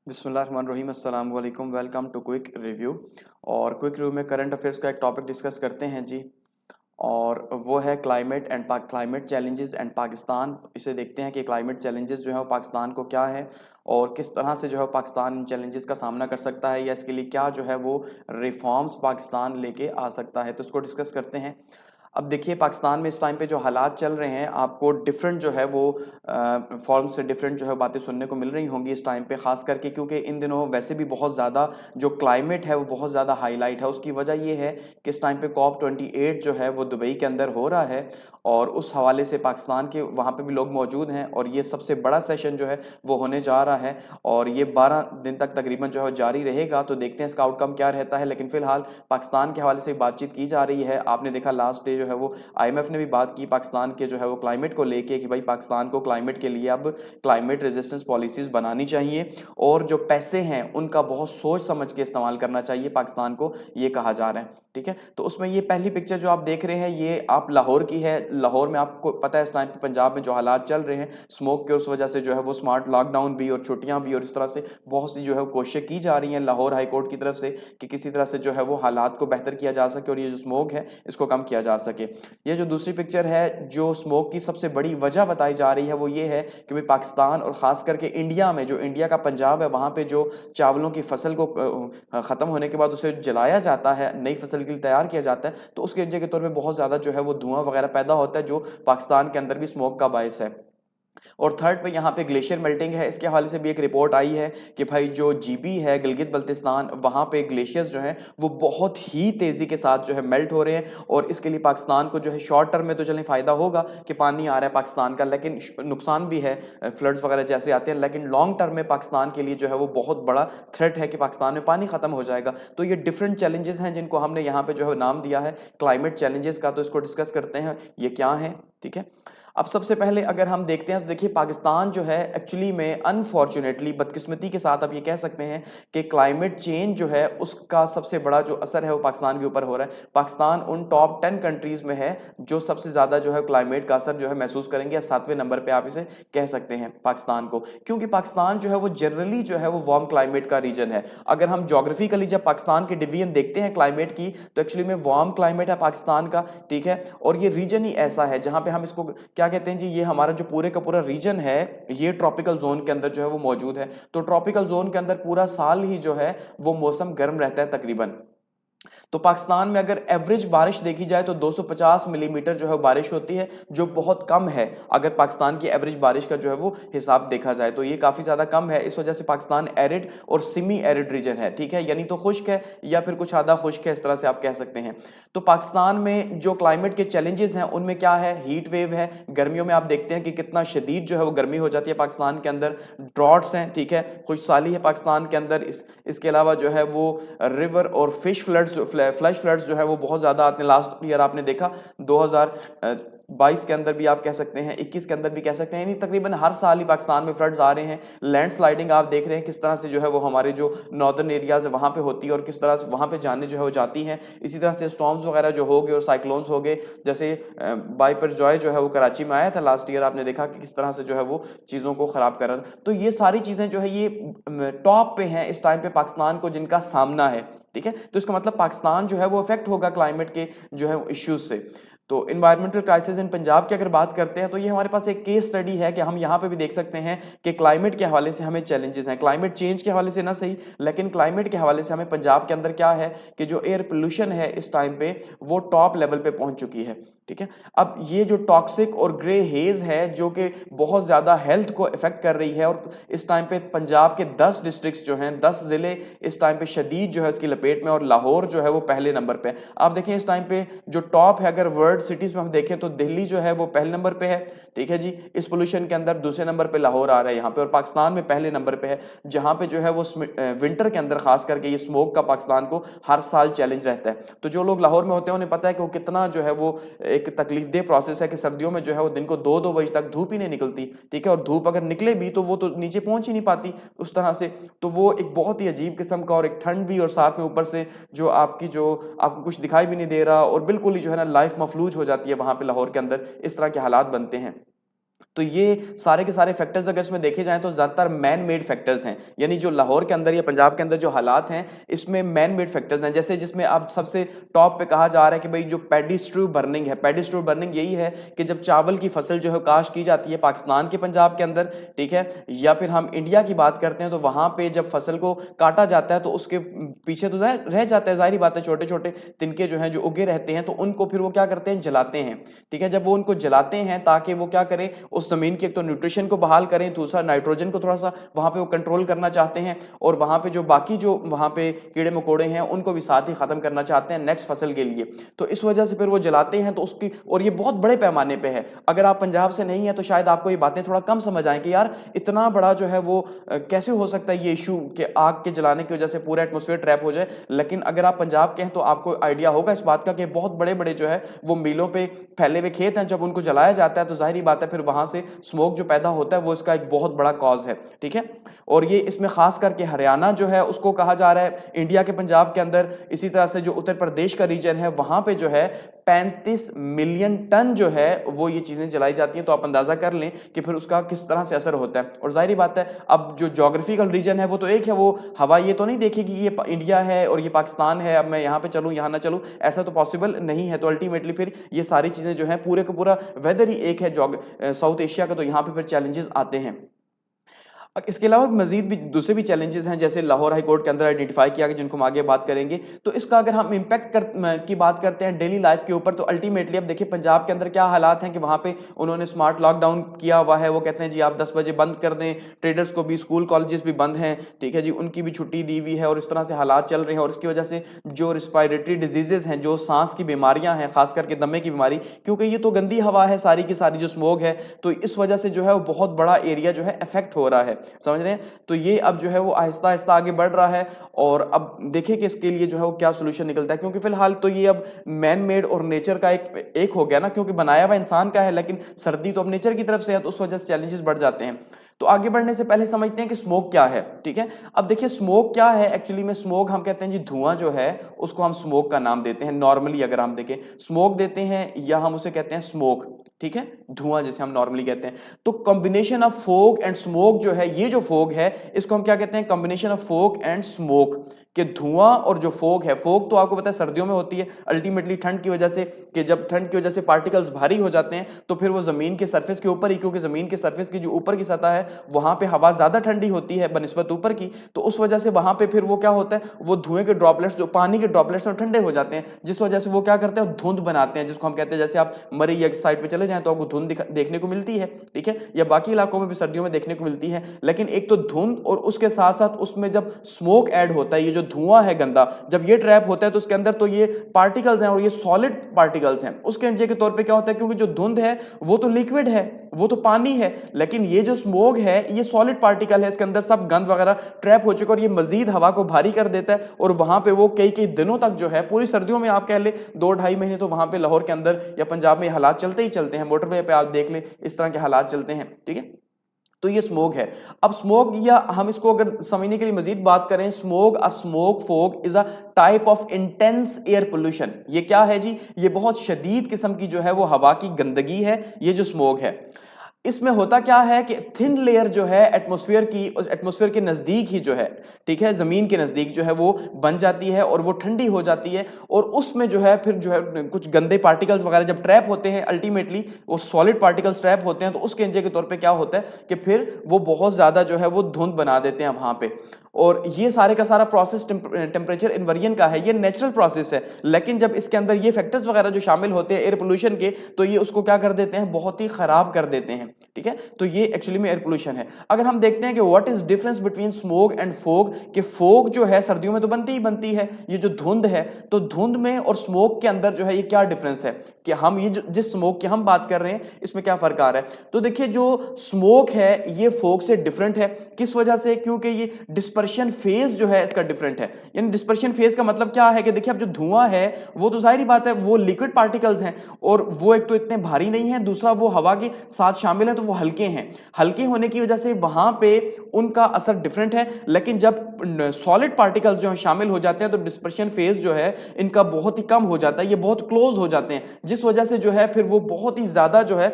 बिस्मिल्लाहिर्रहमानिर्रहीम अस्सलाम वालेकुम वेलकम टू क्विक रिव्यू। और क्विक रिव्यू में करंट अफेयर्स का एक टॉपिक डिस्कस करते हैं जी। और वो है climate and climate challenges and Pakistan. इसे देखते हैं कि क्लाइमेट चैलेंजेस जो है वो पाकिस्तान को क्या है और किस तरह से जो है पाकिस्तान इन चैलेंजेस का सामना कर सकता है या इसके लिए क्या जो है वो रिफॉर्म्स पाकिस्तान लेके आ सकता है, तो इसको डिस्कस करते हैं। अब देखिए पाकिस्तान में इस टाइम पे जो हालात चल रहे हैं, आपको डिफरेंट जो है वो फॉर्म से डिफरेंट जो है बातें सुनने को मिल रही होंगी इस टाइम पे, खास करके क्योंकि इन दिनों वैसे भी बहुत ज़्यादा जो क्लाइमेट है वो बहुत ज़्यादा हाईलाइट है। उसकी वजह ये है कि इस टाइम पे COP 28 जो है वो दुबई के अंदर हो रहा है और उस हवाले से पाकिस्तान के वहाँ पे भी लोग मौजूद हैं और ये सबसे बड़ा सेशन जो है वो होने जा रहा है और ये 12 दिन तक तकरीबन जो है जारी रहेगा। तो देखते हैं इसका आउटकम क्या रहता है, लेकिन फिलहाल पाकिस्तान के हवाले से बातचीत की जा रही है। आपने देखा लास्ट डे जो है वो IMF ने भी बात की पाकिस्तान के जो है वो क्लाइमेट को लेके कि भाई पाकिस्तान को क्लाइमेट के लिए अब क्लाइमेट रेजिस्टेंस पॉलिसीज बनानी चाहिए और जो पैसे हैं उनका बहुत सोच समझ के इस्तेमाल करना चाहिए पाकिस्तान को, ये कहा जा रहा है। ठीक है, तो उसमें ये पहली पिक्चर जो आप देख रहे हैं ये आप लाहौर की है। लाहौर में आपको पता है इस टाइम पे पंजाब में जो हालात चल रहे हैं स्मोक के, उस वजह से जो है वो स्मार्ट लॉकडाउन भी और छुट्टियां भी और इस तरह से बहुत सी जो है कोशिशें की जा रही हैं लाहौर हाई कोर्ट की तरफ से कि किसी तरह से जो है वो हालात को बेहतर किया जा सके और ये जो स्मोक है इसको कम किया जा सके। ये जो दूसरी पिक्चर है, जो स्मोक की सबसे बड़ी वजह बताई जा रही है वो ये है कि भाई पाकिस्तान और खास करके इंडिया में, जो इंडिया का पंजाब है, वहां पे जो चावलों की फसल को खत्म होने के बाद उसे जलाया जाता है, नई फसल के लिए तैयार किया जाता है, तो उसके वजह के तौर पे बहुत ज्यादा जो है वो धुआं वगैरह पैदा होता है जो पाकिस्तान के अंदर भी स्मोक का बायस है। और थर्ड पे यहाँ पे ग्लेशियर मेल्टिंग है, इसके हवाले से भी एक रिपोर्ट आई है कि भाई जो GB है गिलगित बल्तिस्तान, वहाँ पे ग्लेशियर्स जो हैं वो बहुत ही तेजी के साथ जो है मेल्ट हो रहे हैं और इसके लिए पाकिस्तान को जो है शॉर्ट टर्म में तो चलें फायदा होगा कि पानी आ रहा है पाकिस्तान का, लेकिन नुकसान भी है, फ्लड्स वगैरह जैसे आते हैं, लेकिन लॉन्ग टर्म में पाकिस्तान के लिए जो है वो बहुत बड़ा थ्रेट है कि पाकिस्तान में पानी खत्म हो जाएगा। तो ये डिफरेंट चैलेंजेस हैं जिनको हमने यहाँ पे जो है नाम दिया है क्लाइमेट चैलेंजेस का, तो इसको डिस्कस करते हैं ये क्या है। ठीक है, अब सबसे पहले अगर हम देखते हैं तो देखिए पाकिस्तान जो है एक्चुअली में अनफॉर्चुनेटली, बदकिस्मती के साथ आप ये कह सकते हैं कि क्लाइमेट चेंज जो है उसका सबसे बड़ा जो असर है वो पाकिस्तान के ऊपर हो रहा है। पाकिस्तान उन टॉप 10 कंट्रीज में है जो सबसे ज्यादा जो है क्लाइमेट का असर जो है महसूस करेंगे, या 7वें नंबर पे आप इसे कह सकते हैं पाकिस्तान को, क्योंकि पाकिस्तान जो है वो जनरली जो है वो वार्म क्लाइमेट का रीजन है। अगर हम जोग्राफिकली जब पाकिस्तान के डिवीजन देखते हैं क्लाइमेट की, तो एक्चुअली में वार्म क्लाइमेट है पाकिस्तान का। ठीक है, और ये रीजन ही ऐसा है जहां पे हम इसको क्या कहते हैं जी, ये हमारा जो पूरे का पूरा रीजन है ये ट्रॉपिकल जोन के अंदर जो है वो मौजूद है। तो ट्रॉपिकल जोन के अंदर पूरा साल ही जो है वो मौसम गर्म रहता है तकरीबन। तो पाकिस्तान में अगर एवरेज बारिश देखी जाए तो 250 मिलीमीटर जो है बारिश होती है, जो बहुत कम है। अगर पाकिस्तान की एवरेज बारिश का जो है वो हिसाब देखा जाए तो ये काफी ज्यादा कम है। इस वजह से पाकिस्तान एरिड और सिमी एरिड रीजन है। ठीक है, यानी तो खुश्क है या फिर कुछ आधा खुश्क है, इस तरह से आप कह सकते हैं। तो पाकिस्तान में जो क्लाइमेट के चैलेंजेस हैं उनमें क्या है, हीट वेव है। गर्मियों में आप देखते हैं कि कितना शदीद जो है वो गर्मी हो जाती है पाकिस्तान के अंदर। ड्रॉट्स हैं, ठीक है, खुशहाली है पाकिस्तान के अंदर। इसके अलावा जो है वो रिवर और फिश फ्लड्स, फ्लैश फ्लड्स जो है वो बहुत ज्यादा आते हैं। लास्ट ईयर आपने देखा 2022 के अंदर भी आप कह सकते हैं, 21 के अंदर भी कह सकते हैं, यानी तकरीबन हर साल ही पाकिस्तान में फ्लड्स आ रहे हैं। लैंडस्लाइडिंग आप देख रहे हैं किस तरह से जो है वो हमारे जो नॉर्दर्न एरियाज है वहां पे होती है और किस तरह से वहां पे जाने जो है वो जाती हैं। इसी तरह से स्टॉर्म्स वगैरह जो हो गए और साइक्लोन्स हो गए, जैसे बाइपर जॉय जो है वो कराची में आया था लास्ट ईयर, आपने देखा कि किस तरह से जो है वो चीजों को खराब कर रहा था। तो ये सारी चीजें जो है ये टॉप पे हैं इस टाइम पे पाकिस्तान को जिनका सामना है। ठीक है, तो इसका मतलब पाकिस्तान जो है वो इफेक्ट होगा क्लाइमेट के जो है इश्यूज से। तो इन्वायरमेंटल क्राइसिस इन पंजाब की अगर बात करते हैं तो ये हमारे पास एक केस स्टडी है कि हम यहाँ पे भी देख सकते हैं कि क्लाइमेट के हवाले से हमें चैलेंजेस हैं। क्लाइमेट चेंज के हवाले से ना सही, लेकिन क्लाइमेट के हवाले से हमें पंजाब के अंदर क्या है कि जो एयर पोल्यूशन है इस टाइम पे वो टॉप लेवल पे पहुंच चुकी है। ठीक है, अब ये जो टॉक्सिक और ग्रे हेज है जो कि बहुत ज्यादा हेल्थ को इफेक्ट कर रही है, और इस टाइम पे पंजाब के 10 डिस्ट्रिक्ट्स जो हैं, 10 जिले इस टाइम पे शदीद जो है इसकी लपेट में, और लाहौर जो है वो पहले नंबर पे है। आप देखें इस टाइम पे जो टॉप है, अगर वर्ल्ड सिटीज में हम देखें तो दिल्ली जो है वो पहले नंबर पे है। ठीक है जी, इस पोल्यूशन के अंदर दूसरे नंबर पे लाहौर आ रहा है यहाँ पे, और पाकिस्तान में पहले नंबर पे है, जहां पे जो है वो विंटर के अंदर खास करके ये स्मोक का पाकिस्तान को हर साल चैलेंज रहता है। तो जो लोग लाहौर में होते हैं उन्हें पता है कि वो कितना जो है वो एक तकलीफ दे प्रोसेस है कि सर्दियों में जो है वो दिन को 2-2 बजे तक धूप ही नहीं निकलती। ठीक है, और धूप अगर निकले भी तो वो तो नीचे पहुंच ही नहीं पाती उस तरह से। तो वो एक बहुत ही अजीब किस्म का, और एक ठंड भी, और साथ में ऊपर से जो आपको कुछ दिखाई भी नहीं दे रहा, और बिल्कुल ही जो है ना लाइफ मफलूज हो जाती है वहां पे लाहौर के अंदर, इस तरह के हालात बनते हैं। तो ये सारे के सारे फैक्टर्स अगर इसमें देखे जाएं तो ज्यादातर मैन मेड फैक्टर्स हैं, यानी जो लाहौर के अंदर या पंजाब के अंदर जो हालात हैं इसमें मैन मेड फैक्टर्स हैं। जैसे जिसमें अब सबसे टॉप पे कहा जा रहा है कि भाई जो पैडी स्ट्रू बर्निंग है, पैडी स्ट्रू बर्निंग यही है कि जब चावल की फसल जो है काश्त की जाती है पाकिस्तान के पंजाब के अंदर, ठीक है, या फिर हम इंडिया की बात करते हैं तो वहां पे जब फसल को काटा जाता है तो उसके पीछे तो रह जाता है, जाहिर बात है, छोटे छोटे तिनके जो हैं जो उगे रहते हैं, तो उनको फिर वो क्या करते हैं, जलाते हैं, ठीक है। जब वो उनको जलाते हैं ताकि वो क्या करें, उस जमीन के एक तो न्यूट्रिशन को बहाल करें, दूसरा नाइट्रोजन को थोड़ा सा वहां पे वो कंट्रोल करना चाहते हैं, और वहां पे जो बाकी जो वहां पे कीड़े मकोड़े हैं उनको भी साथ ही खत्म करना चाहते हैं नेक्स्ट फसल के लिए। तो इस वजह से फिर वो जलाते हैं, तो उसकी, और ये बहुत बड़े पैमाने पे है। अगर आप पंजाब से नहीं है तो शायद आपको ये बातें थोड़ा कम समझ आए कि यार इतना बड़ा जो है वो कैसे हो सकता है ये इशू कि आग के जलाने की वजह से पूरा एटमॉस्फेयर ट्रैप हो जाए। लेकिन अगर आप पंजाब के हैं तो आपको आइडिया होगा इस बात का कि बहुत बड़े बड़े जो है वो मिलों पे फैले हुए खेत हैं, जब उनको जलाया जाता है तो जाहिर बात है फिर वहां से स्मोक जो पैदा होता है वो इसका एक बहुत बड़ा कॉज है, ठीक है। और ये इसमें खास करके हरियाणा जो है उसको कहा जा रहा है इंडिया के पंजाब के अंदर, इसी तरह से जो उत्तर प्रदेश का रीजन है वहां पे जो है 35 मिलियन टन जो है वो ये चीजें जलाई जाती हैं। तो आप अंदाजा कर लें कि फिर उसका किस तरह से असर होता है। और जाहिर बात है अब जो ज्योग्राफिकल रीजन है वो तो एक है, वो हवा ये तो नहीं देखेगी ये इंडिया है और ये पाकिस्तान है, अब मैं यहाँ पे चलूँ यहाँ ना चलूँ, ऐसा तो पॉसिबल नहीं है। तो अल्टीमेटली फिर ये सारी चीजें जो है पूरे का पूरा वेदर ही एक है साउथ एशिया का, तो यहाँ पे फिर चैलेंजेस आते हैं। इसके अलावा मजीद भी दूसरे भी चैलेंजेस हैं, जैसे लाहौर हाई कोर्ट के अंदर आइडेंटिफाई किया गया, जिनको हम आगे बात करेंगे। तो इसका अगर हम इम्पैक्ट की बात करते हैं डेली लाइफ के ऊपर, तो अल्टीमेटली अब देखिए पंजाब के अंदर क्या हालात हैं कि वहां पे उन्होंने स्मार्ट लॉकडाउन किया हुआ है। वो कहते हैं जी आप 10 बजे बंद कर दें, ट्रेडर्स को भी, स्कूल कॉलेजेस भी बंद हैं, ठीक है जी, उनकी भी छुट्टी दी हुई है, और इस तरह से हालात चल रहे हैं। और इसकी वजह से जो रिस्पायरेटरी डिजीजेज हैं, जो सांस की बीमारियां हैं, खास करके दमे की बीमारी, क्योंकि ये तो गंदी हवा है सारी की सारी जो स्मोक है, तो इस वजह से जो है वो बहुत बड़ा एरिया जो है इफेक्ट हो रहा है, समझ रहे हैं। तो ये अब जो है वो आहिस्ता आहिस्ता आगे बढ़ रहा है, और अब देखिए कि इसके लिए जो है वो क्या सोल्यूशन निकलता है। क्योंकि फिलहाल तो ये अब मैन मेड और नेचर का एक हो गया ना, क्योंकि बनाया हुआ इंसान का है, लेकिन सर्दी तो अब नेचर की तरफ से है, तो उस वजह से चैलेंजेस बढ़ जाते हैं। तो आगे बढ़ने से पहले समझते हैं कि स्मोक क्या है, ठीक है। अब देखिए स्मोक क्या है एक्चुअली में, स्मोक हम कहते हैं जी धुआं जो है उसको हम स्मोक का नाम देते हैं। नॉर्मली अगर हम देखें स्मोक देते हैं या हम उसे कहते हैं स्मोक, ठीक है, धुआं जैसे हम नॉर्मली कहते हैं। तो combination of fog and smoke जो है, ये जो फोग है इसको हम क्या कहते हैं, combination of fog and smoke, कि धुआं और जो फोग है, फोग तो आपको पता है सर्दियों में होती है अल्टीमेटली ठंड की वजह से, कि जब ठंड की वजह से पार्टिकल्स भारी हो जाते हैं तो फिर वो जमीन के सरफेस के ऊपर ही, क्योंकि जमीन के सरफेस की जो ऊपर की सतह है वहां पे हवा ज्यादा ठंडी होती है बनिस्बत ऊपर की, तो उस वजह से वहां पे फिर वो क्या होता है, वो धुएं के ड्रॉपलेट्स, जो पानी के ड्रॉपलेट्स हैं, ठंडे हो जाते हैं, जिस वजह से वो क्या करते हैं, धुंध बनाते हैं, जिसको हम कहते हैं, जैसे आप मरी एक साइड पे चले जाएं तो आपको धुंध देखने को मिलती है, ठीक है, या बाकी इलाकों में भी सर्दियों में देखने को मिलती है। लेकिन एक तो धुंध, और उसके साथ साथ उसमें जब स्मोक ऐड होता है, ये जो धुआं है गंदा, जब ये ट्रैप होता है तो उसके अंदर तो ये पार्टिकल्स हैं और ये सॉलिड पार्टिकल्स हैं, उसके एनर्जी के तौर पे क्या होता है, क्योंकि जो धुंध है वो तो लिक्विड है, वो तो पानी है, लेकिन ये जो स्मोक है ये सॉलिड पार्टिकल है, इसके अंदर सब गंद वगैरह ट्रैप हो चुका, और ये मजीद हवा को भारी कर देता है, और वहां पे वो कई कई दिनों तक जो है, पूरी सर्दियों में आप कह ले 2-2.5 महीने तो वहां पे लाहौर के अंदर या पंजाब में हालात चलते ही चलते हैं। मोटरवे पे आप देख ले इस तरह के हालात चलते हैं, ठीक है। तो ये स्मोक है। अब स्मोक, या हम इसको अगर समझने के लिए मजीद बात करें, smoke fog is a type of intense air pollution. ये क्या है जी, ये बहुत शदीद किस्म की जो है वो हवा की गंदगी है, ये जो स्मोक है। इसमें होता क्या है कि थिन लेयर जो है एटमॉस्फेयर की, एटमॉस्फेयर के नजदीक ही जो है, ठीक है, जमीन के नजदीक जो है वो बन जाती है और वो ठंडी हो जाती है, और उसमें जो है फिर जो है कुछ गंदे पार्टिकल्स वगैरह जब ट्रैप होते हैं, अल्टीमेटली वो सॉलिड पार्टिकल्स ट्रैप होते हैं, तो उसके एनर्जी के तौर पे क्या होता है कि फिर वो बहुत ज्यादा जो है वो धुंध बना देते हैं वहां पे। और ये सारे का सारा प्रोसेस टेम्परेचर इन्वर्जन का है, ये नेचुरल प्रोसेस है, लेकिन जब इसके अंदर ये फैक्टर्स वगैरह जो शामिल होते हैं एयर पोल्यूशन के, तो ये उसको क्या कर देते हैं, बहुत ही खराब कर देते हैं, ठीक है। तो ये एक्चुअली में एयर पोल्यूशन है। अगर हम देखते हैं कि what is difference between smoke and fog, कि फोग जो है सर्दियों में तो बनती ही बनती है, ये जो धुंध है, तो धुंध में और स्मोक के अंदर जो है ये क्या डिफरेंस है, कि हम ये जिस स्मोक की हम बात कर रहे हैं इसमें क्या फर्क आ रहा है। तो देखिए जो स्मोक है ये फोग से डिफरेंट है, किस वजह से, क्योंकि ये डिस्पर्शन डिस्पर्शन फेज जो है इसका डिफरेंट है। यानी डिस्पर्शन फेज का मतलब क्या है कि देखिए अब जो धुआं है वो तो जाहिर बात है वो लिक्विड पार्टिकल्स हैं और वो एक तो इतने भारी नहीं है, दूसरा वो हवा के साथ शामिल है तो वो हल्के हैं। हल्के होने की वजह से वहां पे उनका असर डिफरेंट है, लेकिन जब सॉलिड पार्टिकल्स जो है शामिल हो जाते हैं तो डिस्पर्शन फेज जो है इनका बहुत ही कम हो जाता है, ये बहुत क्लोज हो जाते हैं, जिस वजह से जो है फिर वो बहुत ही ज्यादा जो है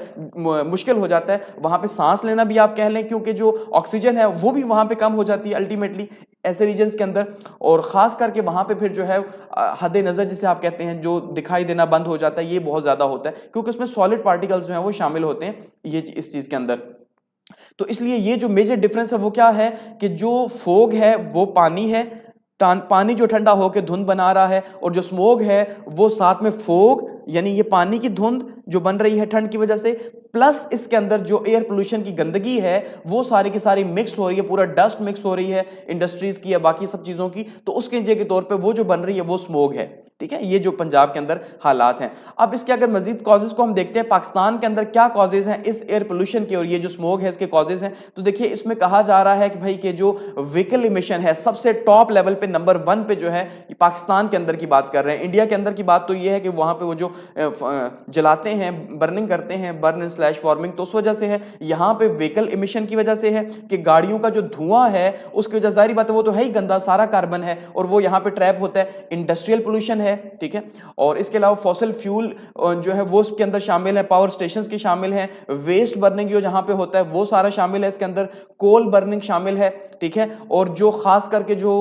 मुश्किल हो जाता है वहां पे सांस लेना भी आप कह लें, क्योंकि जो ऑक्सीजन है वो भी वहां पे कम हो जाती है अल्टीमेटली ऐसे रीजन्स के अंदर। और खास करके वहां पे फिर जो है हद नजर जिसे आप कहते हैं जो दिखाई देना बंद हो जाता है, ये बहुत ज्यादा होता है क्योंकि उसमें सॉलिड पार्टिकल्स जो है वो शामिल होते हैं ये इस चीज के अंदर। तो इसलिए ये जो मेजर डिफरेंस है वो क्या है कि जो फोग है वो पानी है, पानी जो ठंडा होकर धुंध बना रहा है, और जो स्मोग है वो साथ में फोग यानी ये पानी की धुंध जो बन रही है ठंड की वजह से, प्लस इसके अंदर जो एयर पोल्यूशन की गंदगी है वो सारी की सारी मिक्स हो रही है, पूरा डस्ट मिक्स हो रही है इंडस्ट्रीज की या बाकी सब चीजों की, तो उसके वजह के तौर पे वो जो बन रही है वो स्मोग है। ठीक है, ये जो पंजाब के अंदर हालात हैं। अब इसके अगर मजीद कॉजेज को हम देखते हैं पाकिस्तान के अंदर क्या कॉजेज हैं इस एयर पोल्यूशन के और ये जो स्मोग है इसके कॉजेज हैं, तो देखिए इसमें कहा जा रहा है कि भाई के जो व्हीकल इमिशन है सबसे टॉप लेवल पे नंबर 1 पे जो है पाकिस्तान के अंदर की बात कर रहे हैं। इंडिया के अंदर की बात तो ये है कि वहां पे वो जो जलाते हैं, बर्निंग करते हैं, बर्न स्लैश फार्मिंग, तो उस वजह से है। यहां पे व्हीकल इमिशन की वजह से है कि गाड़ियों का जो धुआं है उसकी वजह, जाहिर बात है वो तो है ही गंदा, सारा कार्बन है और वो यहां पे ट्रैप होता है। इंडस्ट्रियल पोल्यूशन है, ठीक है, और इसके अलावा फॉसिल फ्यूल जो है वो उसके अंदर शामिल है, पावर स्टेशंस की शामिल है, वेस्ट बर्निंग जो जहां पे होता है वो सारा शामिल है इसके अंदर, कोल बर्निंग शामिल है, ठीक है, और जो खास करके जो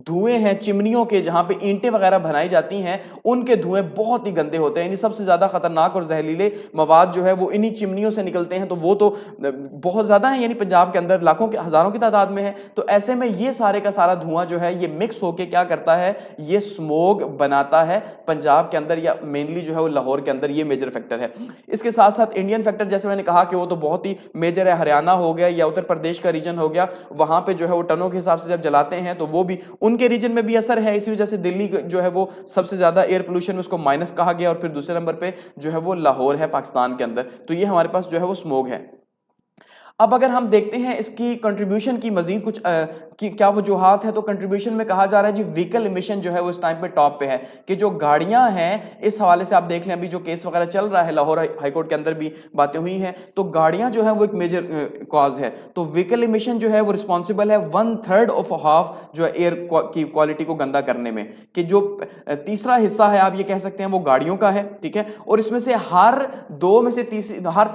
धुएं हैं चिमनियों के जहां पे ईंटें वगैरह बनाई जाती हैं उनके धुएं बहुत ही गंदे होते हैं, यानी सबसे ज्यादा खतरनाक और जहरीले मवाद जो है वो इन्हीं चिमनियों से निकलते हैं, तो वो तो बहुत ज्यादा है, यानी पंजाब के अंदर लाखों के हजारों की तादाद में है। तो ऐसे में ये सारे का सारा धुआं जो है ये मिक्स होके क्या करता है, ये स्मोग बनाता है पंजाब के अंदर, या मेनली जो है वो लाहौर के अंदर, ये मेजर फैक्टर है। इसके साथ साथ इंडियन फैक्टर जैसे मैंने कहा कि वो तो बहुत ही मेजर है, हरियाणा हो गया या उत्तर प्रदेश का रीजन हो गया, वहां पे जो है वो टनों के हिसाब से जब जलाते हैं तो वो भी उनके रीजन में भी असर है। इसी वजह से दिल्ली जो है वो सबसे ज्यादा एयर पोल्यूशन में उसको माइनस कहा गया, और फिर दूसरे नंबर पे जो है वो लाहौर है पाकिस्तान के अंदर। तो ये हमारे पास जो है वो स्मोग है। अब अगर हम देखते हैं इसकी कंट्रीब्यूशन की मजीद कुछ कि क्या वजूहात है, तो कंट्रीब्यूशन में कहा जा रहा है जी व्हीकल इमिशन जो है वो इस टाइम पे टॉप पे है, कि जो गाड़ियां हैं इस हवाले से आप देख लें अभी जो केस वगैरह चल रहा है लाहौर हाईकोर्ट के अंदर भी बातें हुई हैं, तो गाड़ियां जो है वो एक मेजर कॉज है। तो व्हीकल इमिशन जो है वो रिस्पॉन्सिबल है 1/3 ऑफ हाफ जो है एयर की क्वालिटी को गंदा करने में, कि जो तीसरा हिस्सा है आप ये कह सकते हैं वो गाड़ियों का है, ठीक है, और इसमें से हर 3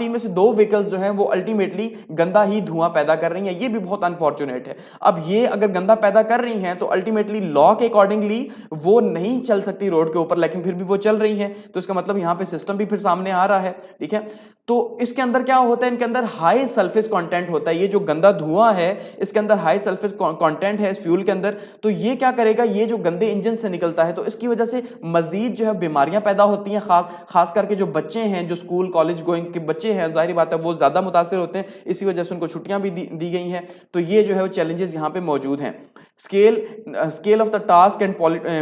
में से 2 व्हीकल्स जो है वो अल्टीमेटली गंदा ही धुआं पैदा कर रही हैं। ये भी बहुत अनफॉर्चुनेट है। अब ये अगर गंदा पैदा कर रही हैं तो अल्टीमेटली लॉ के अकॉर्डिंगली वो नहीं चल सकती रोड के ऊपर, लेकिन फिर भी वो चल रही हैं, तो इसका मतलब यहां पे सिस्टम भी फिर सामने आ रहा है, ठीक है। तो इसके अंदर क्या होता है, इनके अंदर हाई सल्फेज कंटेंट होता है, ये जो गंदा धुआं है इसके अंदर हाई सल्फेज कंटेंट है इस फ्यूल के अंदर, तो ये क्या करेगा, ये जो गंदे इंजन से निकलता है तो इसकी वजह से मजीद जो है बीमारियां पैदा होती हैं, खास करके जो बच्चे हैं जो स्कूल कॉलेज गोइंग के बच्चे हैं, जाहिर बात है वो ज्यादा मुतासिर होते हैं, इसी वजह से उनको छुट्टियां भी दी गई हैं। तो ये जो है वो चैलेंजेस यहाँ पे मौजूद हैं। Scale of the task and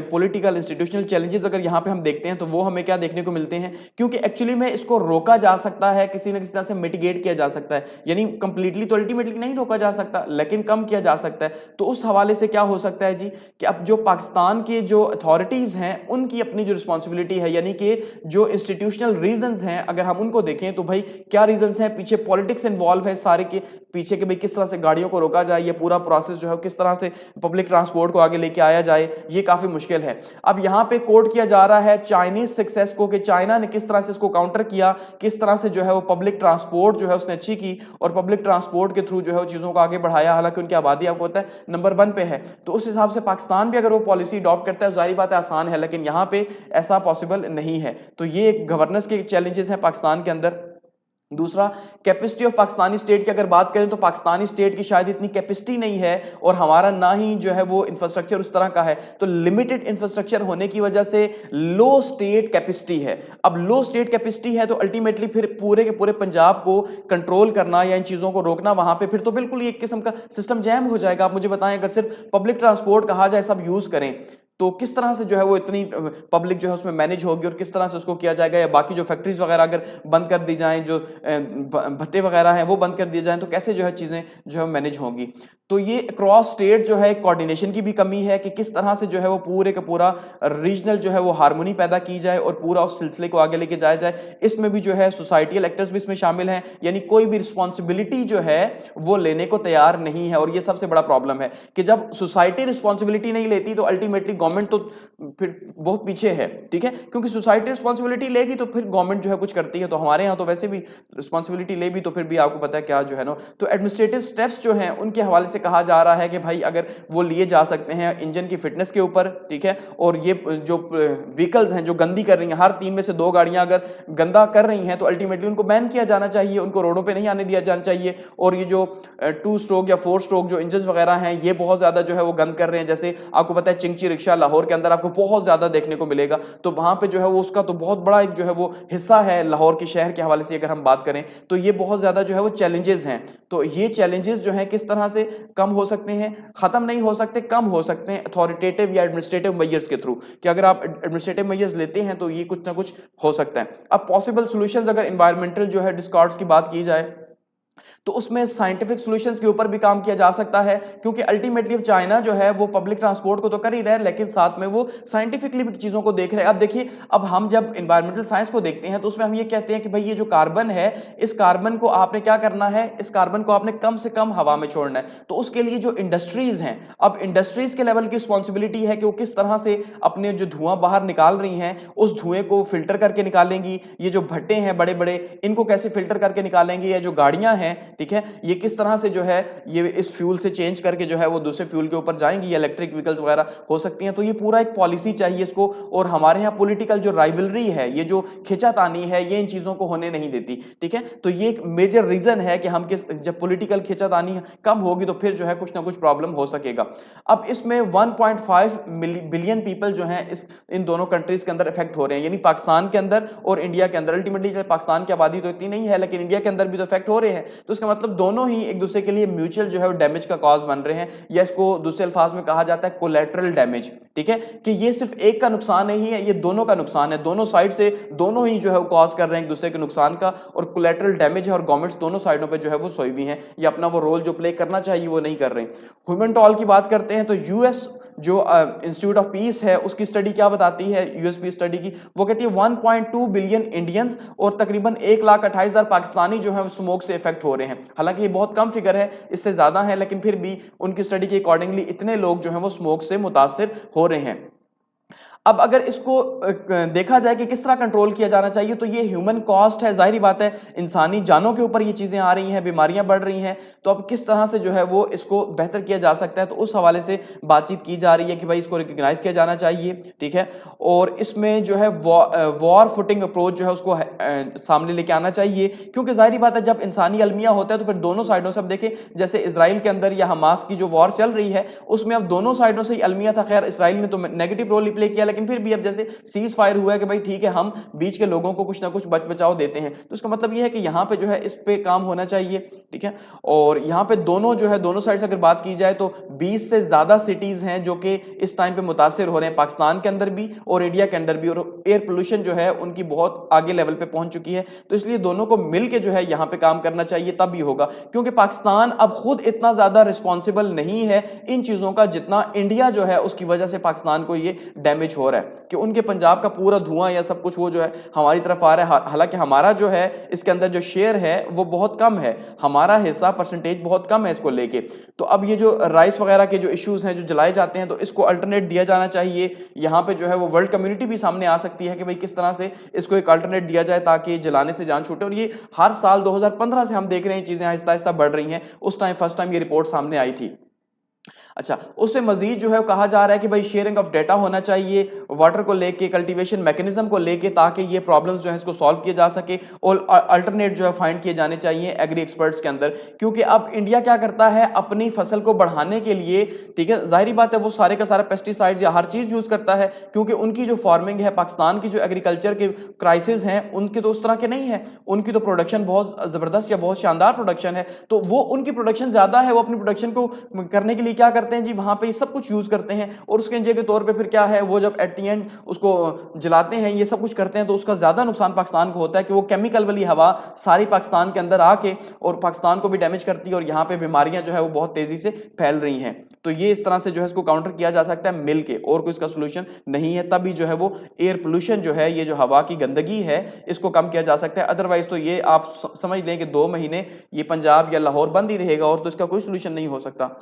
political institutional challenges अगर यहाँ पे हम देखते हैं तो वो हमें क्या देखने को मिलते हैं, क्योंकि एक्चुअली में इसको रोका जा सकता है, किसी ना किसी तरह से मिटिगेट किया जा सकता है, यानी कंप्लीटली तो अल्टीमेटली नहीं रोका जा सकता लेकिन कम किया जा सकता है। तो उस हवाले से क्या हो सकता है जी, कि अब जो पाकिस्तान के जो अथॉरिटीज हैं उनकी अपनी जो रिस्पॉन्सिबिलिटी है, यानी कि जो इंस्टीट्यूशनल रीजंस हैं अगर हम उनको देखें तो भाई क्या रीजंस हैं, पीछे पॉलिटिक्स इन्वॉल्व है सारे के पीछे, के भाई किस तरह से गाड़ियों को रोका जाए, ये पूरा प्रोसेस जो है किस तरह से पब्लिक ट्रांसपोर्ट को आगे लेके आया जाए, ये काफी मुश्किल है। अब यहां पे कोट किया जा रहा है चाइनीज सक्सेस को, कि चाइना ने किस तरह से इसको काउंटर किया, किस तरह से जो है वो पब्लिक ट्रांसपोर्ट जो है उसने अच्छी की और पब्लिक ट्रांसपोर्ट के थ्रू जो है वो चीजों को आगे बढ़ाया, हालांकि उनकी आबादी आपको पता है नंबर 1 पे है। तो उस हिसाब से पाकिस्तान भी अगर वो पॉलिसी अडॉप्ट करता है जाहिर बात है आसान है, लेकिन यहां पे ऐसा पॉसिबल नहीं है। तो ये गवर्नेंस के चैलेंजेस हैं पाकिस्तान के अंदर। दूसरा, कैपेसिटी ऑफ पाकिस्तानी स्टेट की अगर बात करें तो पाकिस्तानी स्टेट की शायद इतनी कैपेसिटी नहीं है और हमारा ना ही जो है वो इंफ्रास्ट्रक्चर उस तरह का है, तो लिमिटेड इंफ्रास्ट्रक्चर होने की वजह से लो स्टेट कैपेसिटी है। अब लो स्टेट कैपेसिटी है तो अल्टीमेटली फिर पूरे के पूरे पंजाब को कंट्रोल करना या इन चीजों को रोकना वहां पे फिर तो बिल्कुल एक किस्म का सिस्टम जैम हो जाएगा। आप मुझे बताएं, अगर सिर्फ पब्लिक ट्रांसपोर्ट कहा जाए सब यूज करें तो किस तरह से जो है वो इतनी पब्लिक जो है उसमें मैनेज होगी और किस तरह से उसको किया जाएगा, या बाकी जो फैक्ट्रीज वगैरह अगर बंद कर दी जाएं, जो भट्टे वगैरह हैं वो बंद कर दिए जाएं, तो कैसे जो है चीजें जो है मैनेज होंगी। तो ये क्रॉस स्टेट जो है कोऑर्डिनेशन की भी कमी है कि किस तरह से जो है वो पूरे का पूरा रीजनल जो है वो हार्मोनी पैदा की जाए और पूरा उस सिलसिले को आगे लेके जाया जाए। इसमें भी जो है सोसाइटियल एक्टर्स भी इसमें शामिल हैं, यानी कोई भी रिस्पॉन्सिबिलिटी जो है वो लेने को तैयार नहीं है। और ये सबसे बड़ा प्रॉब्लम है कि जब सोसाइटी रिस्पॉन्सिबिलिटी नहीं लेती तो अल्टीमेटली गवर्नमेंट तो फिर बहुत पीछे है, ठीक है, क्योंकि सोसाइटी रिस्पॉन्सिबिलिटी लेगी तो फिर गवर्नमेंट जो है कुछ करती है। तो हमारे यहाँ तो वैसे भी रिस्पॉन्सिबिलिटी ले भी तो फिर भी आपको पता है क्या जो है ना, तो एडमिनिस्ट्रेटिव स्टेप्स जो हैं उनके हवाले से कहा जा रहा है कि भाई अगर वो लिए जा सकते हैं इंजन की फिटनेस के ऊपर, ठीक है, और ये जो व्हीकल्स हैं जो गंदी कर रही हैं, हर 3 में से 2 गाड़ियां अगर गंदा कर रही हैं तो अल्टीमेटली उनको बैन किया जाना चाहिए, उनको रोडों पे नहीं आने दिया जाना चाहिए। और ये जो 2 स्ट्रोक या 4 स्ट्रोक जो इंजन वगैरह हैं ये बहुत ज्यादा जो है वो गंद कर रहे हैं। जैसे आपको पता है चिंची रिक्शा लाहौर के अंदर आपको बहुत ज्यादा देखने को मिलेगा, तो वहां पे जो है वो उसका तो बहुत बड़ा एक जो है वो हिस्सा है लाहौर के शहर के हवाले से अगर हम बात करें, तो ये बहुत ज्यादा जो है वो चैलेंजेस हैं। तो ये चैलेंजेस जो है किस तरह से कम हो सकते हैं, खत्म नहीं हो सकते, कम हो सकते हैं अथॉरिटेटिव या एडमिनिस्ट्रेटिव मेजर्स के थ्रू, कि अगर आप एडमिनिस्ट्रेटिव मेजर्स लेते हैं तो ये कुछ ना कुछ हो सकता है। अब पॉसिबल सॉल्यूशंस अगर एनवायरमेंटल जो है डिस्कार्ड्स की बात की जाए तो उसमें साइंटिफिक सॉल्यूशंस के ऊपर भी काम किया जा सकता है, क्योंकि अल्टीमेटली चाइना जो है वो पब्लिक ट्रांसपोर्ट को तो कर ही रहा है लेकिन साथ में वो साइंटिफिकली भी चीजों को देख रहे हैं। अब देखिए, अब हम जब एनवायरमेंटल साइंस को देखते हैं तो उसमें हम ये कहते हैं कि भाई ये जो कार्बन है, इस कार्बन को आपने क्या करना है, इस कार्बन को आपने कम से कम हवा में छोड़ना है। तो उसके लिए जो इंडस्ट्रीज हैं, अब इंडस्ट्रीज के लेवल की रिस्पॉन्सिबिलिटी है कि वो किस तरह से अपने जो धुआं बाहर निकाल रही हैं उस धुएं को फिल्टर करके निकालेंगी। ये जो भट्टे हैं बड़े बड़े, इनको कैसे फिल्टर करके निकालेंगे, या जो गाड़ियां हैं, ठीक है, ये किस तरह से जो है ये इस फ्यूल से चेंज करके जो है वो दूसरे फ्यूल के ऊपर जाएंगी, या इलेक्ट्रिक व्हीकल्स वगैरह हो सकती हैं। तो ये पूरा एक पॉलिसी चाहिए इसको, और हमारे यहाँ पॉलिटिकल जो राइवलरी है, ये जो खींचातानी है, ये इन चीजों को होने नहीं देती, ठीक है। तो ये एक मेजर रीजन है कि हम किस, जब पॉलिटिकल खींचातानी कम होगी तो फिर जो है कुछ ना कुछ प्रॉब्लम हो सकेगा। अब इसमें 1.5 बिलियन पीपल जो हैं इस इन दोनों कंट्रीज के अंदर इफेक्ट हो रहे हैं, यानी पाकिस्तान के अंदर और इंडिया के अंदर। अल्टीमेटली पाकिस्तान की आबादी तो इतनी नहीं है लेकिन इंडिया के अंदर भी तो इफेक्ट हो रहे हैं। तो इसका मतलब दोनों ही एक दूसरे के लिए म्यूचुअल जो है डैमेज का कॉज बन रहे हैं, या इसको दूसरे अल्फाज में कहा जाता है कोलैटरल डैमेज, ठीक है, कि ये सिर्फ एक का नुकसान नहीं है, ये दोनों का नुकसान है। दोनों साइड से दोनों ही जो है कॉज कर रहे हैं एक दूसरे के नुकसान का, और कोलैटरल डैमेज है, और गवर्नमेंट्स दोनों साइडों पे जो है वो सोई भी हैं, ये अपना वो रोल जो प्ले करना चाहिए वो नहीं कर रहे। ह्यूमन टॉल की बात करते हैं तो यूएस जो इंस्टीट्यूट ऑफ पीस है उसकी स्टडी क्या बताती है, यूएसपी स्टडी की, वो कहती है 1.2 बिलियन इंडियंस और तकरीबन 1,28,000 पाकिस्तानी जो है स्मोक से इफेक्ट हो रहे हैं। हालांकि ये बहुत कम फिगर है, इससे ज्यादा है, लेकिन फिर भी उनकी स्टडी के अकॉर्डिंगली इतने लोग जो है वो स्मोक से मुतासिर हो रहे हैं। अब अगर इसको देखा जाए कि किस तरह कंट्रोल किया जाना चाहिए, तो ये ह्यूमन कॉस्ट है, जाहिर बात है इंसानी जानों के ऊपर ये चीजें आ रही हैं, बीमारियां बढ़ रही हैं। तो अब किस तरह से जो है वो इसको बेहतर किया जा सकता है, तो उस हवाले से बातचीत की जा रही है कि भाई इसको रिकग्नाइज किया जाना चाहिए, ठीक है। और इसमें जो है वॉर फुटिंग अप्रोच जो है उसको सामने लेके आना चाहिए, क्योंकि जाहिर बात है जब इंसानी अलमिया होता है तो फिर दोनों साइडों से, अब देखें जैसे इसराइल के अंदर या हमास की जो वॉर चल रही है उसमें अब दोनों साइडों से ही अलमिया था। खैर इसराइल ने तो नेगेटिव रोल प्ले किया, लेकिन फिर भी अब जैसे सीज फायर हुआ है कि भाई ठीक है हम बीच के लोगों को कुछ ना कुछ बचाव देते हैं, तो इसका मतलब यह है कि यहां पे जो है इस पे काम होना चाहिए, ठीक है। और यहां पे दोनों जो है दोनों साइड से अगर बात की जाए तो 20 से ज्यादा सिटीज हैं जो कि इस टाइम पे मुतासिर हो रहे हैं, पाकिस्तान के अंदर भी और इंडिया के अंदर भी, और एयर पोल्यूशन जो है उनकी बहुत आगे लेवल पे पहुंच चुकी है। तो इसलिए दोनों को मिलकर जो है यहां पे काम करना चाहिए, तब भी होगा, क्योंकि पाकिस्तान अब खुद इतना ज्यादा रिस्पॉन्सिबल नहीं है इन चीजों का जितना इंडिया जो है उसकी वजह से पाकिस्तान को ये डैमेज हो रहा है, कि उनके पंजाब का पूरा धुआं या सब कुछ वो जो है हमारी तरफ आ रहा है। हालांकि हमारा जो है इसके अंदर जो शेयर है वो बहुत कम है, हमारा हिस्सा परसेंटेज बहुत कम है इसको लेके। तो अब ये जो राइस वगैरह के जो इश्यूज हैं जो जलाए जाते हैं, तो इसको अल्टरनेट दिया जाना चाहिए। यहाँ पे जो है वो वर्ल्ड कम्युनिटी भी सामने आ सकती है कि भाई किस तरह से इसको एक अल्टरनेट दिया जाए ताकि जलाने से जान छूटे। और ये हर साल 2015 से हम देख रहे हैं चीजें आहिस्ता आहिस्ता बढ़ रही हैं, उस टाइम फर्स्ट टाइम ये रिपोर्ट सामने आई थी। अच्छा, उससे मजीद जो है कहा जा रहा है कि भाई शेयरिंग ऑफ डेटा होना चाहिए वाटर को लेके, कल्टीवेशन मैकेनिज्म को लेके, ताकि ये प्रॉब्लम्स जो है इसको सॉल्व किया जा सके, और अल्टरनेट जो है फाइंड किए जाने चाहिए एग्री एक्सपर्ट्स के अंदर। क्योंकि अब इंडिया क्या करता है अपनी फसल को बढ़ाने के लिए, ठीक है, जाहिर बात है वो सारे का सारा पेस्टिसाइड्स या हर चीज यूज करता है, क्योंकि उनकी जो फार्मिंग है, पाकिस्तान की जो एग्रीकल्चर के क्राइसिस हैं उनके तो उस तरह के नहीं है, उनकी तो प्रोडक्शन बहुत जबरदस्त या बहुत शानदार प्रोडक्शन है। तो वो उनकी प्रोडक्शन ज्यादा है, वो अपनी प्रोडक्शन को करने के लिए लिए क्या करते हैं जी, वहां पे ये सब कुछ यूज करते हैं और उसके एनर्जी के तौर पे फिर क्या है, वो जब एट दी एंड उसको जलाते हैं, ये सब कुछ करते हैं, तो उसका ज्यादा नुकसान पाकिस्तान को होता है कि वो केमिकल वाली हवा सारी पाकिस्तान के अंदर आके और पाकिस्तान को भी डैमेज करती है और यहाँ पे बीमारियां जो है वो बहुत तेजी से फैल रही हैं। तो ये इस तरह से जो है इसको काउंटर किया जा सकता है मिल के, और कोई इसका सोल्यूशन नहीं है। तभी जो है वो एयर पोल्यूशन जो है, ये जो हवा की गंदगी है, इसको कम किया जा सकता है। अदरवाइज तो ये आप समझ लें कि 2 महीने ये पंजाब या लाहौर बंद ही रहेगा और तो इसका कोई सोल्यूशन नहीं हो सकता।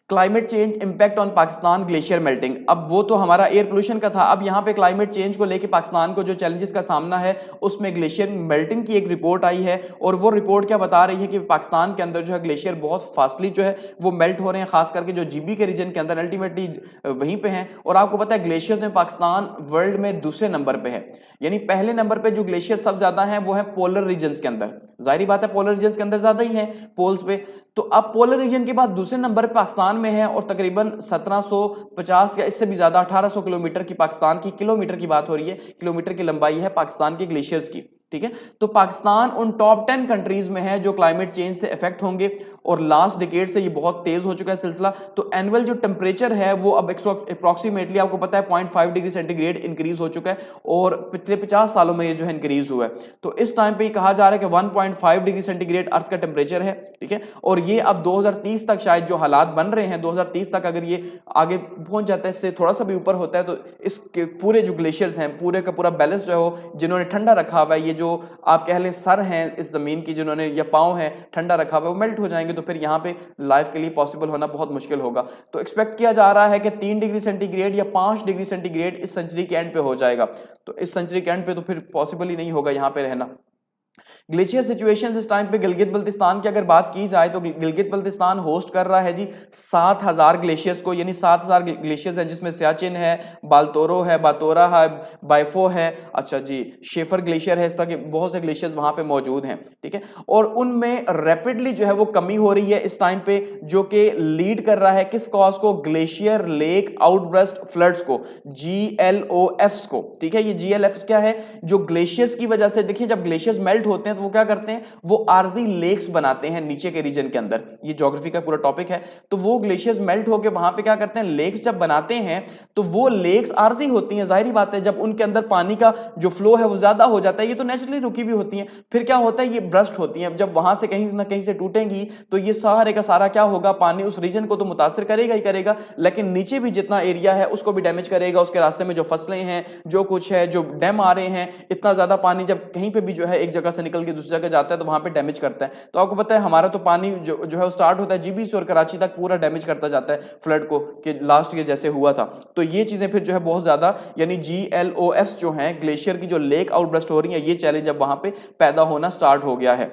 Climate change impact on Pakistan glacier melting, अब वो तो हमारा एयर पोल्यूशन का था, अब यहाँ पे क्लाइमेट चेंज को लेके पाकिस्तान को जो चैलेंजेस का सामना है उसमें ग्लेशियर मेल्टिंग की एक रिपोर्ट आई है। और वो रिपोर्ट क्या बता रही है कि पाकिस्तान के अंदर जो है ग्लेशियर बहुत फास्टली जो है वो मेल्ट हो रहे हैं, खास करके जो जीबी के रीजन के अंदर अल्टीमेटली वहीं पे हैं। और आपको पता है ग्लेशियर्स में पाकिस्तान वर्ल्ड में दूसरे नंबर पे है, यानी पहले नंबर पे जो ग्लेशियर सब ज्यादा है वो है पोलर रीजन के अंदर, जाहिर बात है पोलर रीजन के अंदर ज्यादा ही है पोल्स पे। तो अब पोलर रीजन के बाद दूसरे नंबर पे पाकिस्तान में है और तकरीबन 1750 या इससे भी ज्यादा 1800 किलोमीटर की पाकिस्तान की, किलोमीटर की बात हो रही है, किलोमीटर की लंबाई है पाकिस्तान के ग्लेशियर्स की, ठीक है। तो पाकिस्तान उन टॉप 10 कंट्रीज में है जो क्लाइमेट चेंज से इफेक्ट होंगे और लास्ट डिकेड से ये बहुत तेज हो चुका है सिलसिला। तो एनुअल जो टेम्परेचर है वो अब अप्रोक्सीमेटली आपको पता है 0.5 डिग्री सेंटीग्रेड इंक्रीज हो चुका है और पिछले 50 सालों में ये जो है इंक्रीज हुआ है। तो इस टाइम पे कहा जा रहा है कि 1.5 डिग्री सेंटीग्रेड अर्थ का टेम्परेचर है, ठीक है। और ये अब 2030 तक शायद जो हालात बन रहे हैं, 2030 तक अगर ये आगे पहुंच जाता है, इससे थोड़ा सा भी ऊपर होता है, तो इसके पूरे जो ग्लेशियर्स हैं पूरे का पूरा बैलेंस जो है वो जिन्होंने ठंडा रखा हुआ है, ये जो आप कह लें सर हैं इस जमीन की जिन्होंने, या पांव है ठंडा रखा हुआ है, वो मेल्ट हो जाएंगे। तो फिर यहाँ पे लाइफ के लिए पॉसिबल होना बहुत मुश्किल होगा। तो एक्सपेक्ट किया जा रहा है कि 3 डिग्री सेंटीग्रेड या 5 डिग्री सेंटीग्रेड इस सेंचुरी के एंड पे हो जाएगा। तो इस सेंचुरी के एंड पे तो फिर पॉसिबल ही नहीं होगा यहाँ पे रहना। ग्लेशियर सिचुएशंस इस टाइम पे गिलगित बल्तिस्तान की अगर बात की जाए तो गिलगित बल्तिस्तान होस्ट कर रहा है जी 7000 ग्लेशियर्स को, यानी 7000 ग्लेशियर्स हैं जिसमें सियाचिन है, बालतोरो है, बातोरा है, बाइफो है, अच्छा जी शेफर ग्लेशियर है, इस तरह के बहुत से ग्लेशियर्स वहां पे मौजूद हैं, ठीक है। और उनमें रैपिडली जो है वो कमी हो रही है इस टाइम पे, जो कि लीड कर रहा है किस कॉज को, ग्लेशियर लेक आउटबर्स्ट फ्लड्स को, GLOFs को, ठीक है। ये GLOFs क्या है, जो ग्लेशियर्स की वजह से, देखिए जब ग्लेशियर्स मेल्ट होते हैं तो वो क्या करते हैं, वो आर्जी लेक्स बनाते हैं नीचे के रीजन के अंदर, ये ज्योग्राफी का पूरा टॉपिक है। तो वो ग्लेशियर्स मेल्ट होकर वहां पे क्या करते हैं, लेक्स जब बनाते हैं तो वो लेक्स आर्जी होती हैं, जाहिर बात है जब उनके अंदर पानी का जो फ्लो है वो ज्यादा हो जाता है, ये तो नेचुरली रुकी हुई होती हैं, फिर क्या होता है ये ब्रस्ट होती हैं, जब वहां से कहीं ना कहीं से टूटेंगी तो ये सारे का सारा क्या होगा, पानी उस रीजन को तो मुतासिर करेगा ही करेगा, लेकिन नीचे भी जितना एरिया है उसको भी डैमेज करेगा, उसके रास्ते में जो फसलें हैं, जो कुछ है, जो डैम आ रहे हैं, इतना ज्यादा पानी जब कहीं पे भी जो है एक जगह से निकल के दूसरी जगह जाता है तो वहां पे डैमेज करता है। तो आपको पता है हमारा तो पानी जो है वो स्टार्ट होता है जीबी से और कराची तक पूरा डैमेज करता जाता है फ्लड को, कि लास्ट ईयर जैसे हुआ था। तो ये चीजें फिर जो है बहुत ज्यादा, यानी GLOFs जो हैं ग्लेशियर की जो लेक आउटबर्स्ट हो रही है, ये चैलेंज अब वहां पे पैदा होना स्टार्ट हो गया है,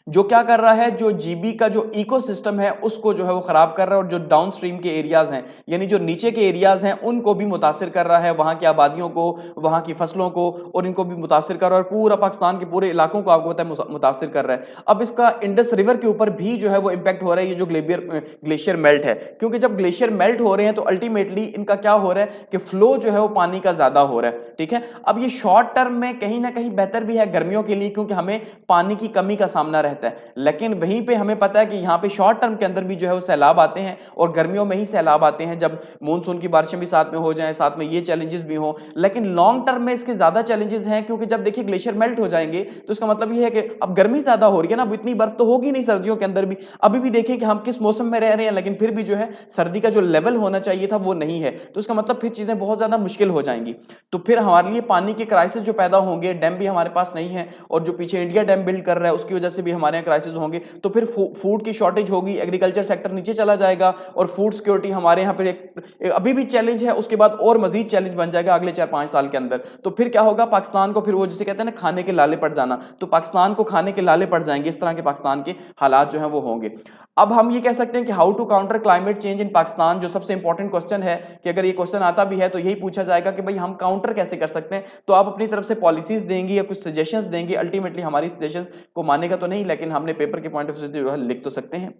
जो क्या कर रहा है, जो जीबी का जो इकोसिस्टम है उसको जो है वो खराब कर रहा है, और जो डाउन स्ट्रीम के एरियाज हैं, यानी जो नीचे के एरियाज हैं उनको भी मुतासिर कर रहा है, वहां की आबादियों को, वहां की फसलों को, और इनको भी मुतासिर कर रहा है, और पूरा पाकिस्तान के पूरे इलाकों को आपको पता है मुतासिर कर रहा है। अब इसका इंडस रिवर के ऊपर भी जो है वो इंपैक्ट हो रहा है, ये जो ग्लेशियर मेल्ट है, क्योंकि जब ग्लेशियर मेल्ट हो रहे हैं तो अल्टीमेटली इनका क्या हो रहा है कि फ्लो जो है वो पानी का ज्यादा हो रहा है, ठीक है। अब ये शॉर्ट टर्म में कहीं ना कहीं बेहतर भी है गर्मियों के लिए, क्योंकि हमें पानी की कमी का सामना रहता है, लेकिन वहीं पे हमें पता है कि यहाँ पे शॉर्ट टर्म के अंदर भी जो है वो सैलाब आते हैं, और गर्मियों में ही सैलाब आते हैं जब मानसून की बारिशें भी साथ में हो जाएं, साथ में ये चैलेंजेस भी हो। लेकिन लॉन्ग टर्म में इसके ज्यादा चैलेंजेस हैं, क्योंकि जब देखिए ग्लेशियर मेल्ट हो जाएंगे तो इसका मतलब ये है कि अब गर्मी ज्यादा हो रही है ना, अब इतनी बर्फ तो होगी नहीं सर्दियों के अंदर भी, अभी भी देखें कि हम किस मौसम में रह रहे हैं, लेकिन फिर भी जो है सर्दी का जो लेवल होना चाहिए था वो नहीं है, तो इसका मतलब फिर चीजें बहुत ज्यादा मुश्किल हो जाएंगी। तो फिर हमारे लिए पानी के क्राइसिस जो पैदा होंगे, डैम भी हमारे पास नहीं है, और जो पीछे इंडिया डैम बिल्ड कर रहा है उसकी वजह से भी हमारे यहाँ क्राइसिस होंगे, तो फिर फूड की शॉर्टेज होगी, एग्रीकल्चर सेक्टर नीचे चला जाएगा, और फूड सिक्योरिटी हमारे यहाँ पर एक अभी भी चैलेंज है, उसके बाद और मजीद चैलेंज बन जाएगा अगले 4-5 साल के अंदर। तो फिर क्या होगा, पाकिस्तान को फिर वो जिसे कहते हैं ना खाने के लाले पड़ जाना, तो पाकिस्तान को खाने के लाले पड़ जाएंगे, इस तरह के पाकिस्तान के हालात जो है वो होंगे। अब हम ये कह सकते हैं कि how to counter climate change in Pakistan, जो सबसे इंपॉर्टेंट क्वेश्चन है, कि अगर ये क्वेश्चन आता भी है तो यही पूछा जाएगा कि भाई हम काउंटर कैसे कर सकते हैं। तो आप अपनी तरफ से पॉलिसीज देंगे या कुछ सजेशंस देंगे, अल्टीमेटली हमारी सजेशंस को मानेगा तो नहीं, लेकिन हमने पेपर के पॉइंट ऑफ व्यू से जो है लिख तो सकते हैं।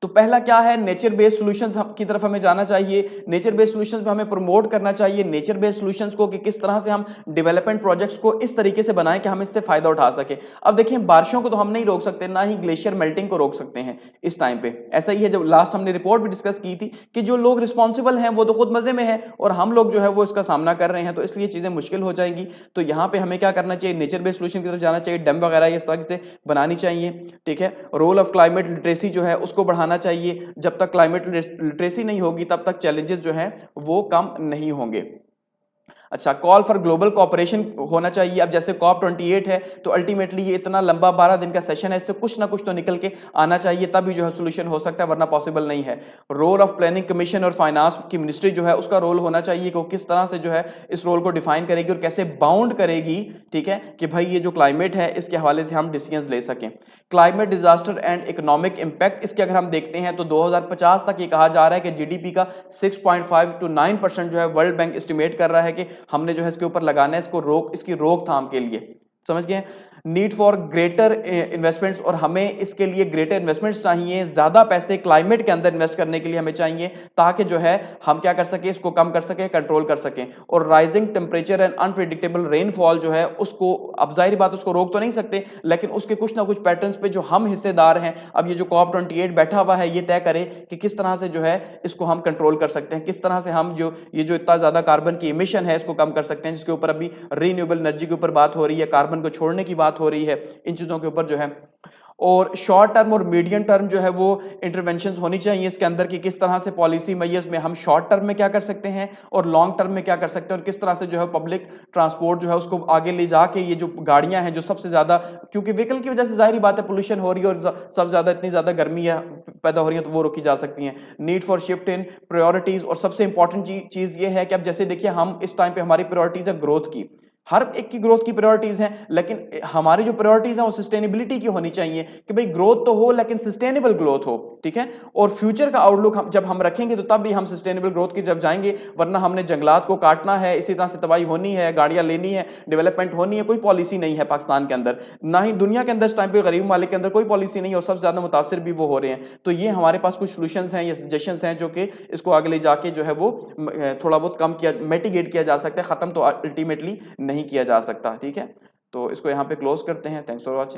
तो पहला क्या है, नेचर बेस्ड सॉल्यूशंस की तरफ हमें जाना चाहिए। नेचर बेस्ड सॉल्यूशंस पे हमें प्रमोट करना चाहिए नेचर बेस्ड सॉल्यूशंस को, कि किस तरह से हम डेवलपमेंट प्रोजेक्ट्स को इस तरीके से बनाएं कि हम इससे फायदा उठा सके। अब देखिए, बारिशों को तो हम नहीं रोक सकते, ना ही ग्लेशियर मेल्टिंग को रोक सकते हैं इस टाइम पे। ऐसा ही है, जब लास्ट हमने रिपोर्ट भी डिस्कस की थी कि जो लोग रिस्पॉन्सिबल हैं वो तो खुद मजे में है, और हम लोग जो है वो इसका सामना कर रहे हैं, तो इसलिए चीजें मुश्किल हो जाएंगी। तो यहाँ पे हमें क्या करना चाहिए, नेचर बेस्ड सॉल्यूशन की तरफ जाना चाहिए, डैम वगैरह इस तरह से बनानी चाहिए। ठीक है, रोल ऑफ क्लाइमेट लिटरेसी जो है उसको बढ़ाना चाहिए। जब तक क्लाइमेट लिटरेसी नहीं होगी तब तक चैलेंजेस जो हैं वो कम नहीं होंगे। अच्छा, कॉल फॉर ग्लोबल कोऑपरेशन होना चाहिए। अब जैसे COP28 है, तो अल्टीमेटली ये इतना लंबा 12 दिन का सेशन है, इससे कुछ ना कुछ तो निकल के आना चाहिए, तभी जो है सोल्यूशन हो सकता है, वरना पॉसिबल नहीं है। रोल ऑफ प्लानिंग कमीशन और फाइनेंस की मिनिस्ट्री जो है उसका रोल होना चाहिए कि वो किस तरह से जो है इस रोल को डिफाइन करेगी और कैसे बाउंड करेगी, ठीक है, कि भाई ये जो क्लाइमेट है इसके हवाले से हम डिसीजंस ले सकें। Climate disaster and economic impact, इसके अगर हम देखते हैं तो 2050 तक ये कहा जा रहा है कि जीडीपी का 6.5 to 9% जो है वर्ल्ड बैंक एस्टिमेट कर रहा है कि हमने जो है इसके ऊपर लगाना है, इसकी रोकथाम के लिए। समझ गए। नीड फॉर ग्रेटर इन्वेस्टमेंट्स, और हमें इसके लिए ग्रेटर इन्वेस्टमेंट्स चाहिए, ज्यादा पैसे क्लाइमेट के अंदर इन्वेस्ट करने के लिए हमें चाहिए, ताकि जो है हम क्या कर सके, इसको कम कर सके, कंट्रोल कर सकें। और rising temperature and unpredictable rainfall जो है उसको, अब जाहिर बात उसको रोक तो नहीं सकते, लेकिन उसके कुछ ना कुछ पैटर्न्स पे जो हम हिस्सेदार हैं, अब ये जो COP28 बैठा हुआ है ये तय करे कि किस तरह से जो है इसको हम कंट्रोल कर सकते हैं, किस तरह से हम जो ये जो इतना ज्यादा कार्बन की इमिशन है इसको कम कर सकते हैं, जिसके ऊपर अभी रीन्यूएबल एनर्जी के ऊपर बात हो रही है, कार्बन को छोड़ने की बात हो रही है, इन चीजों के ऊपर जो है। और शॉर्ट टर्म और मीडियम टर्म जो है वो इंटरवेंशंस होनी चाहिए इसके अंदर, कि किस तरह से पॉलिसी मेजर्स में हम शॉर्ट टर्म में क्या कर सकते हैं और लॉन्ग टर्म में क्या कर सकते हैं, और किस तरह से जो है पब्लिक ट्रांसपोर्ट जो है उसको आगे ले जाके, ये जो गाड़ियां हैं जो सबसे ज्यादा, क्योंकि व्हीकल की वजह से जाहिर बात है पोल्यूशन हो रही है, और सब ज्यादा इतनी ज्यादा गर्मी है पैदा हो रही है, तो वो रोकी जा सकती हैं। Need for shift in priorities, और सबसे इंपॉर्टेंट चीज ये है कि अब जैसे देखिए, हम इस टाइम पे हमारी प्रायोरिटीज है ग्रोथ की, हर एक की ग्रोथ की प्रायोरिटीज हैं, लेकिन हमारी जो प्रायोरिटीज हैं वो सस्टेनेबिलिटी की होनी चाहिए, कि भाई ग्रोथ तो हो लेकिन सस्टेनेबल ग्रोथ हो। ठीक है, और फ्यूचर का आउटलुक जब हम रखेंगे तो तब भी हम सस्टेनेबल ग्रोथ की जब जाएंगे, वरना हमने जंगलात को काटना है, इसी तरह से तबाही होनी है, गाड़ियां लेनी है, डेवलपमेंट होनी है, कोई पॉलिसी नहीं है पाकिस्तान के अंदर, ना ही दुनिया के अंदर इस टाइम पे गरीब ममालिक के अंदर कोई पॉलिसी नहीं है, और सबसे ज्यादा मुतासिर भी वो हो रहे हैं। तो ये हमारे पास कुछ सोल्यूशंस हैं या सजेशंस हैं जो कि इसको आगे ले जाके जो है वो थोड़ा बहुत कम किया, मिटिगेट किया जा सकता है, खत्म तो अल्टीमेटली नहीं किया जा सकता। ठीक है, तो इसको यहाँ पे क्लोज करते हैं। Thanks for watching.